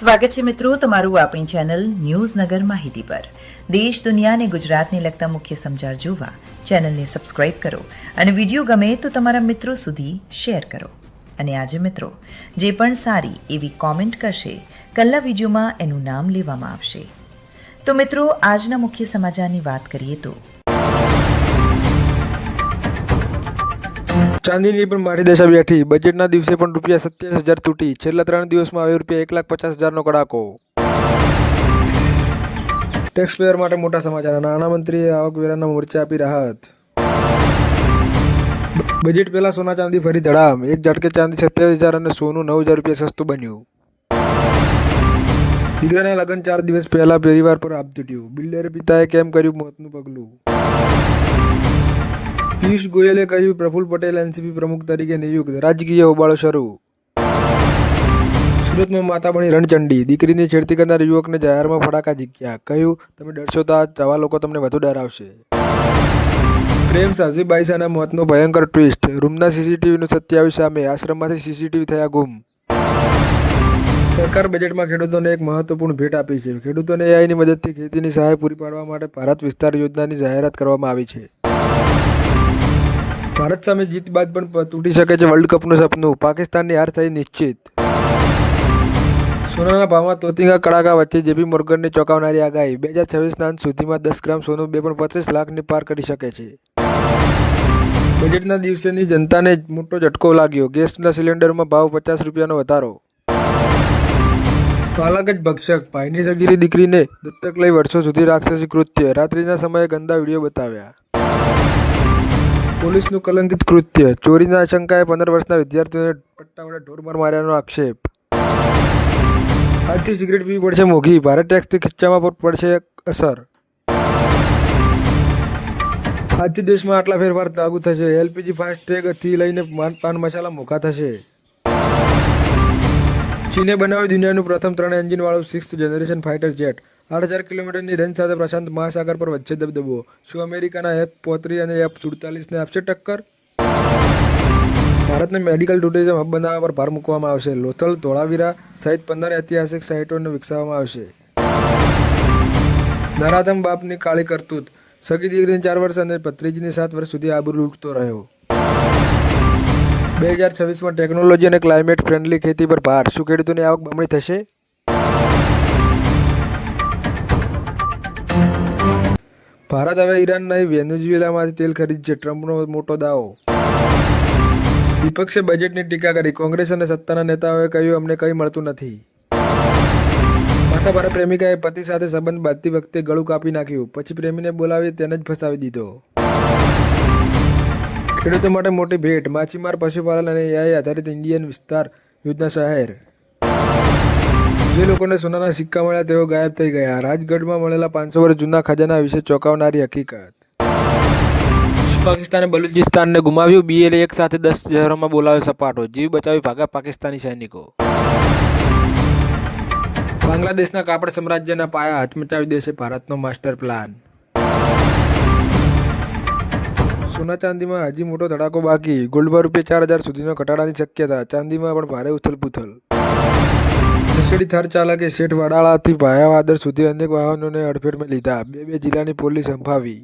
સ્વાગત છે મિત્રો તમારું આપણી ચેનલ ન્યૂઝ નગર માહિતી પર। દેશ દુનિયા અને ગુજરાતને લગતા મુખ્ય સમાચાર જોવા ચેનલને સબસ્ક્રાઇબ કરો અને વિડીયો ગમે તો તમારા મિત્રો સુધી શેર કરો। અને આજે મિત્રો જે પણ સારી એવી કોમેન્ટ કરશે કલ્લા વિડીયોમાં એનું નામ લેવામાં આવશે। તો મિત્રો આજના મુખ્ય સમાચારની વાત કરીએ તો ચાંદીની પણ મારી દશા બેઠી। બજેટના દિવસે પણ ₹27,000 તૂટી। છેલ્લા 3 દિવસમાં આવ્યો ₹1,50,000નો કડાકો। ટેક્સ પેયર માટે મોટા સમાચાર। નાણામંત્રીએ આવકવેરાના મોરચે આપી રાહત। બજેટ પહેલા સોના ચાંદી ફરી ધડામ। એક ઝટકે ચાંદી 27,000 અને સોનું ₹9,000 સસ્તું બન્યું। દીકરાના લગ્ન 4 દિવસ પહેલા પરિવાર પર આપ તૂટ્યું। બિલ્ડરે પિતાએ કેમ કર્યું મોતનું પગલું। પિયુષ ગોયલે કહ્યું પ્રફુલ્લ પટેલ એનસીપી પ્રમુખ તરીકે નિયુક્ત। રાજકીય હોબાળો શરૂ। સુરતમાં માતા બની રણચંડી। દીકરીની છેડતી કરનાર યુવકને જાહેરમાં ફટાકા ઝીક્યા। કહ્યું તમે ડરશો તો આવા લોકો તમને વધુ ડરાવશે। પ્રેમ સાધવી બાઈસાના મોતનો ભયંકર ટ્વિસ્ટ। રૂમના સીસીટીવીનું સત્ય આવ્યું સામે। આશ્રમમાંથી સીસીટીવી થયા ગુમ। સરકાર બજેટમાં ખેડૂતોને એક મહત્વપૂર્ણ ભેટ આપી છે। ખેડૂતોને એઆઈની મદદથી ખેતીની સહાય પૂરી પાડવા માટે ભારત વિસ્તાર યોજનાની જાહેરાત કરવામાં આવી છે। ભારત સામે જીત બાદ પણ તૂટી શકે છે વર્લ્ડ કપનું સપનું। પાકિસ્તાનની હાર થઈ નિશ્ચિત। સોનાના ભાવમાં તોતિંગા કડાકા વચ્ચે જેપી મોર્ગનની ચોંકાવનારી આગાહી। 2026ના અંત સુધીમાં 10 ગ્રામ સોનું 2.35 લાખની પાર કરી શકે છે। બજેટના દિવસેની જનતાને મોટો ઝટકો લાગ્યો। ગેસના સિલિન્ડરમાં ભાવ ₹50નો વધારો। બાળક જ ભક્ષક। ભાઈની સગીરી દીકરીને દત્તક લઈ વર્ષો સુધી રાક્ષસી કૃત્ય। રાત્રિના સમયે ગંદા વિડીયો બતાવ્યા। પોલીસનું કલંકિત કૃત્ય। ચોરીના આશંકાએ 15 વર્ષના વિદ્યાર્થીઓને પટ્ટા વડે ઢોરમાર માર્યાનો આક્ષેપ। આજથી સિગરેટ પીવી પડશે મોંઘી। ભારે ટેક્સથી ખીચ્ચામાં પર પડશે અસર। આજથી દેશમાં આટલા ફેરફાર લાગુ થશે। એલપીજી ફાસ્ટ ટ્રેગથી લઈને પાન મસાલા મોંઘા થશે। ચીને બનાવ્યું દુનિયાનું પ્રથમ 3 એન્જિનવાળું 6th જનરેશન ફાઇટર જેટ। 8,000 કિલોમીટરની રેન્જ સાથે પ્રશાંત મહાસાગર પર વચ્ચે દબદબો। શું અમેરિકાના F-35 અને F-47ને આપશે ટક્કર? ભારતને મેડિકલ ટુરિઝમ હબ બનાવવા પર ભાર મૂકવામાં આવશે। લોથલ ધોળાવીરા સહિત 15 ઐતિહાસિક સાઇટોને વિકસાવવામાં આવશે। નરાધમ બાપની કાળી કરતૂત। સગી દીકરીને 4 વર્ષ અને ભત્રીજીને 7 વર્ષ સુધી આબરૂ લૂંટતો રહ્યો। 2026માં ટેકનોલોજી અને ક્લાઇમેટ ફ્રેન્ડલી ખેતી પર ભાર। શું ખેડૂતોની આવક બમણી થશે? ભારત હવે ઈરાન નહીં વેનેઝુએલામાંથી તેલ ખરીદશે। ટ્રમ્પનો મોટો દાવો। વિપક્ષે બજેટની ટીકા કરી। કોંગ્રેસ અને સત્તાના નેતાઓએ કહ્યું અમને કંઈ મળતું નથી। માથાભારે પ્રેમિકાએ પતિ સાથે સંબંધ બાંધતી વખતે ગળું કાપી નાખ્યું। પછી પ્રેમીને બોલાવી તેને જ ફસાવી દીધો। ખેડૂતો માટે મોટી ભેટ। માછીમાર પશુપાલન અને એઆઈ આધારિત ઇન્ડિયન વિસ્તાર યોજના શહેર। જે લોકોને સોનાના સિક્કા મળ્યા તેઓ ગાયબ થઈ ગયા। રાજગઢમાં મળેલા 500 વર્ષ જૂના ખજાના વિશે ચોંકાવનારી હકીકત। પાકિસ્તાને બલુચિસ્તાનને ગુમાવ્યું। BLA એક સાથે 10 શહેરોમાં બોલાવ્યો સપાટો। જીવ બચાવી ભાગ્યા પાકિસ્તાની સૈનિકો। બાંગ્લાદેશના કાપડ સામ્રાજ્યના પાયા હચમચાવી દેશે ભારતનો માસ્ટર પ્લાન। સોના ચાંદીમાં હજી મોટો ધડાકો બાકી। ગોલ્ડમાં ₹4,000 સુધીનો ઘટાડાની શક્યતા। ચાંદીમાં પણ ભારે ઉથલપુથલ। ખસેડી થાર ચાલકે શેઠ વડાળાથી ભાયાવાદર સુધી અનેક વાહનોને અડફેટમાં લીધા। 2 જિલ્લાની પોલીસ હંફાવી।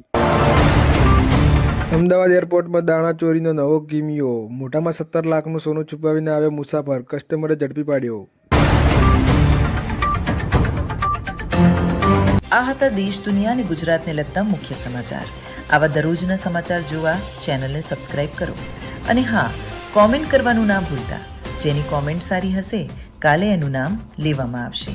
અમદાવાદ એરપોર્ટમાં દાણા ચોરીનો નવો કિમિયો। મોઢામાં 17 લાખનું સોનું છુપાવીને આવ્યો મુસાફર। કસ્ટમરે ઝડપી પાડ્યો। આ હતા દેશ દુનિયા અને ગુજરાતને લગતા મુખ્ય સમાચાર। આવા દરરોજના સમાચાર જોવા ચેનલને સબસ્ક્રાઇબ કરો અને હા, કોમેન્ટ કરવાનું ના ભૂલતા। જેની કોમેન્ટ સારી હશે કાલે એનું નામ લેવામાં આવશે।